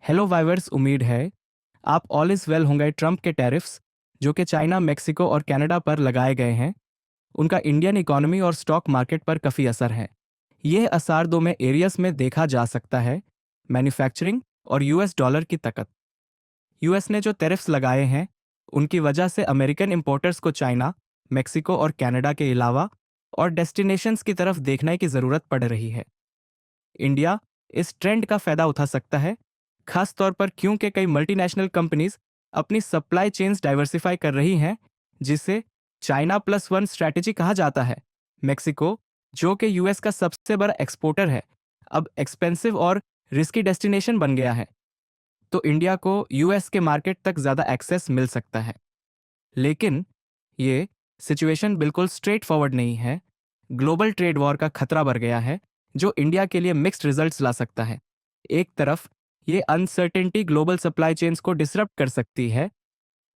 Hello वाइवर्स, उम्मीद है आप ऑल इज वेल होंगे। ट्रंप के टैरिफ्स जो कि चाइना, मैक्सिको और कनाडा पर लगाए गए हैं, उनका इंडियन इकोनॉमी और स्टॉक मार्केट पर काफ़ी असर है। यह असर दो में एरियाज में देखा जा सकता है: मैन्युफैक्चरिंग और यूएस डॉलर की ताकत। यूएस ने जो टैरिफ्स लगाए हैं, उनकी वजह से अमेरिकन इंपोर्टर्स को चाइना, मैक्सिको और कनाडा के अलावा और डेस्टिनेशंस की तरफ देखने की ज़रूरत पड़ रही है। इंडिया इस ट्रेंड का फायदा उठा सकता है, खास तौर पर क्योंकि कई मल्टीनेशनल कंपनीज अपनी सप्लाई चेन्स डाइवर्सिफाई कर रही हैं, जिसे चाइना प्लस वन स्ट्रैटेजी कहा जाता है। मैक्सिको, जो कि यूएस का सबसे बड़ा एक्सपोर्टर है, अब एक्सपेंसिव और रिस्की डेस्टिनेशन बन गया है, तो इंडिया को यूएस के मार्केट तक ज़्यादा एक्सेस मिल सकता है। लेकिन ये सिचुएशन बिल्कुल स्ट्रेट फॉरवर्ड नहीं है। ग्लोबल ट्रेड वॉर का खतरा बढ़ गया है, जो इंडिया के लिए मिक्स्ड रिजल्ट्स ला सकता है। एक तरफ ये अनसर्टेनिटी ग्लोबल सप्लाई चेन्स को डिसरप्ट कर सकती है,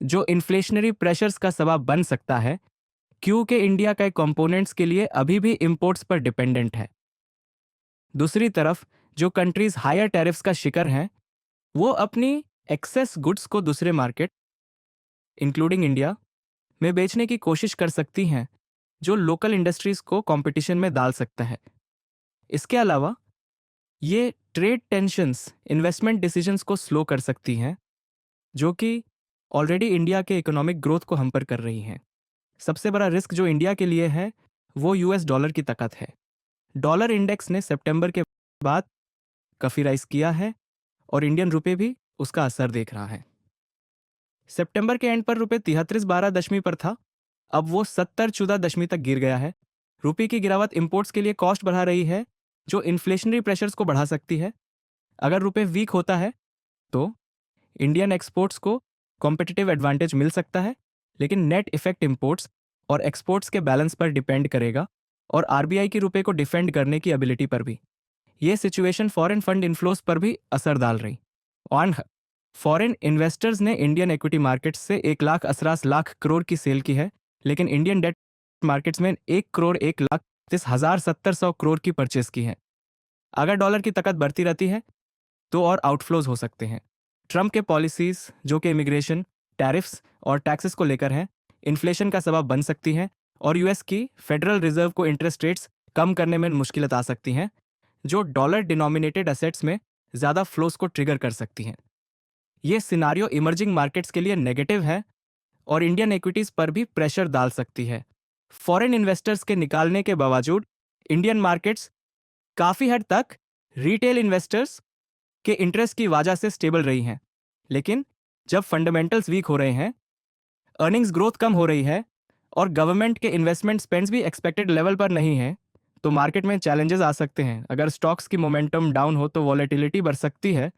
जो इन्फ्लेशनरी प्रेशर्स का सबब बन सकता है, क्योंकि इंडिया के कंपोनेंट्स के लिए अभी भी इंपोर्ट्स पर डिपेंडेंट है। दूसरी तरफ जो कंट्रीज हायर टैरिफ्स का शिकार हैं, वो अपनी एक्सेस गुड्स को दूसरे मार्केट इंक्लूडिंग इंडिया में बेचने की कोशिश कर सकती हैं, जो लोकल इंडस्ट्रीज को कंपटीशन में डाल सकता है। इसके अलावा ये ट्रेड टेंशंस इन्वेस्टमेंट डिसीजंस को स्लो कर सकती हैं, जो कि ऑलरेडी इंडिया के इकोनॉमिक ग्रोथ को हमपर कर रही हैं। सबसे बड़ा रिस्क जो इंडिया के लिए है, वो यूएस डॉलर की ताकत है। डॉलर इंडेक्स ने सितंबर के बाद काफ़ी राइज किया है और इंडियन रुपए भी उसका असर देख रहा है। सितंबर के एंड पर रुपए 33.12 पर था, अब वो 70.14 तक गिर गया है। रुपये की गिरावट इंपोर्ट्स के लिए कॉस्ट बढ़ा रही है, जो इन्फ्लेशनरी प्रेशर्स को बढ़ा सकती है। अगर रुपये वीक होता है तो इंडियन एक्सपोर्ट्स को कॉम्पिटिटिव एडवांटेज मिल सकता है, लेकिन नेट इफेक्ट इंपोर्ट्स और एक्सपोर्ट्स के बैलेंस पर डिपेंड करेगा और आरबीआई की रुपये को डिफेंड करने की एबिलिटी पर भी। ये सिचुएशन फॉरेन फंड इन्फ्लोस पर भी असर डाल रही। ऑन फॉरेन इन्वेस्टर्स ने इंडियन इक्विटी मार्केट्स से 1,80,00,000 करोड़ की सेल की है, लेकिन इंडियन डेट मार्केट्स में 1,01,30,700 करोड़ की परचेस की है। अगर डॉलर की ताकत बढ़ती रहती है तो और आउटफ्लोज हो सकते हैं। ट्रंप के पॉलिसीज जो कि इमिग्रेशन, टैरिफ्स और टैक्सेस को लेकर हैं, इन्फ्लेशन का सबब बन सकती हैं और यूएस की फेडरल रिजर्व को इंटरेस्ट रेट्स कम करने में मुश्किल आ सकती हैं, जो डॉलर डिनोमिनेटेड एसेट्स में ज़्यादा फ्लोस को ट्रिगर कर सकती हैं। ये सिनारियो इमर्जिंग मार्केट्स के लिए नेगेटिव है और इंडियन इक्विटीज पर भी प्रेशर डाल सकती है। फॉरेन इन्वेस्टर्स के निकालने के बावजूद इंडियन मार्केट्स काफ़ी हद तक रिटेल इन्वेस्टर्स के इंटरेस्ट की वजह से स्टेबल रही हैं। लेकिन जब फंडामेंटल्स वीक हो रहे हैं, अर्निंग्स ग्रोथ कम हो रही है और गवर्नमेंट के इन्वेस्टमेंट स्पेंड्स भी एक्सपेक्टेड लेवल पर नहीं है, तो मार्केट में चैलेंजेस आ सकते हैं। अगर स्टॉक्स की मोमेंटम डाउन हो तो वॉलेटिलिटी बढ़ सकती है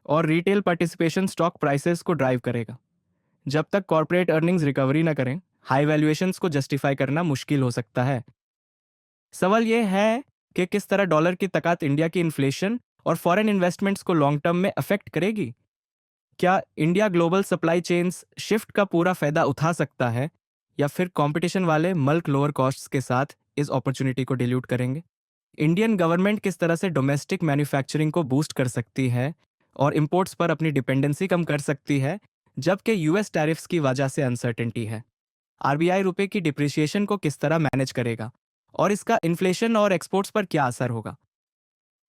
और रिटेल पार्टिसिपेशन स्टॉक प्राइसेस को ड्राइव करेगा। जब तक कॉर्पोरेट अर्निंग्स रिकवरी ना करें, हाई वैल्यूएशंस को जस्टिफाई करना मुश्किल हो सकता है। सवाल यह है कि किस तरह डॉलर की ताकत इंडिया की इन्फ्लेशन और फॉरेन इन्वेस्टमेंट्स को लॉन्ग टर्म में अफेक्ट करेगी। क्या India global supply chains shift का पूरा फायदा उठा सकता है, या फिर कंपटीशन वाले मल्क लोअर कॉस्ट्स के साथ इस अपॉर्चुनिटी को डिल्यूट करेंगे। इंडियन गवर्नमेंट किस तरह से डोमेस्टिक मैन्युफैक्चरिंग को बूस्ट कर सकती है और इंपोर्ट्स पर अपनी डिपेंडेंसी कम कर सकती है, जबकि यूएस टैरिफ्स की वजह से अनसर्टेनिटी है। आरबीआई रुपए की डिप्रिसिएशन को किस तरह मैनेज करेगा और इसका इन्फ्लेशन और एक्सपोर्ट्स पर क्या असर होगा।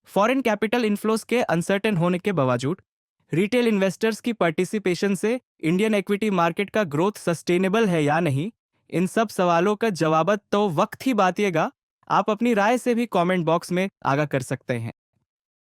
फॉरेन कैपिटल इन्फ्लोस के अनसर्टेन होने के बावजूद रिटेल इन्वेस्टर्स की पार्टिसिपेशन से इंडियन इक्विटी मार्केट का ग्रोथ सस्टेनेबल है या नहीं, इन सब सवालों का जवाब तो वक्त ही बताएगा। आप अपनी राय से भी कमेंट बॉक्स में आगाह कर सकते हैं।